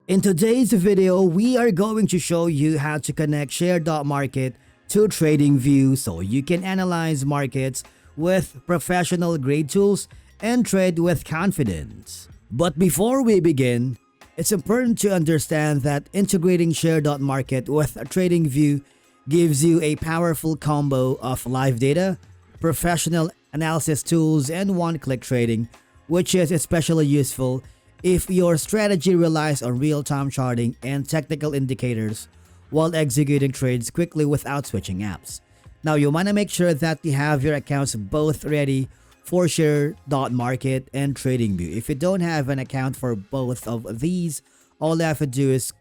In today's video, we are going to show you how to connect Share.Market to TradingView so you can analyze markets with professional grade tools and trade with confidence. But before we begin, it's important to understand that integrating Share.Market with TradingView gives you a powerful combo of live data, professional analysis tools, and one-click trading, which is especially useful if your strategy relies on real-time charting and technical indicators while executing trades quickly without switching apps. Now, you want to make sure that you have your accounts both ready for Share.Market and TradingView. If you don't have an account for both of these, all you have to do is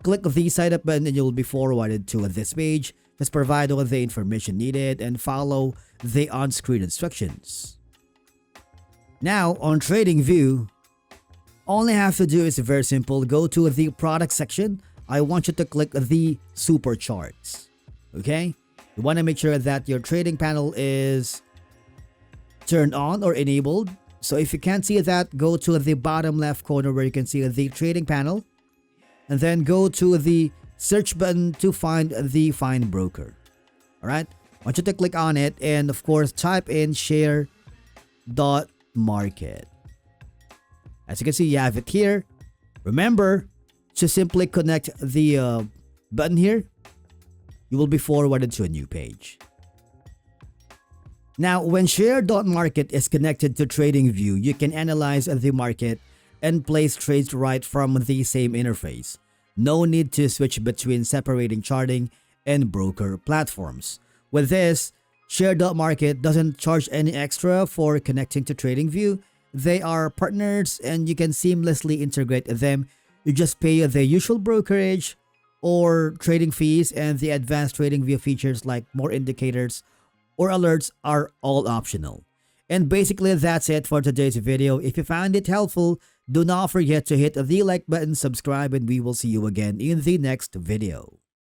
click the sign up button and you'll be forwarded to this page. Just provide all the information needed and follow the on-screen instructions. Now, on TradingView, all you have to do is very simple. Go to the product section. I want you to click the super charts. Okay? You want to make sure that your trading panel is turned on or enabled. So if you can't see that, go to the bottom left corner where you can see the trading panel. And then go to the search button to find the Find Broker. Alright? I want you to click on it and of course type in Share.Market. As you can see, you have it here. Remember to simply connect the button here. You will be forwarded to a new page. Now, when Share.Market is connected to TradingView, you can analyze the market and place trades right from the same interface. No need to switch between separating charting and broker platforms. With this, Share.Market doesn't charge any extra for connecting to TradingView. They are partners and you can seamlessly integrate them. You just pay the usual brokerage or trading fees, and the advanced TradingView features like more indicators or alerts are all optional. And basically that's it for today's video. If you found it helpful, do not forget to hit the like button, subscribe, and we will see you again in the next video.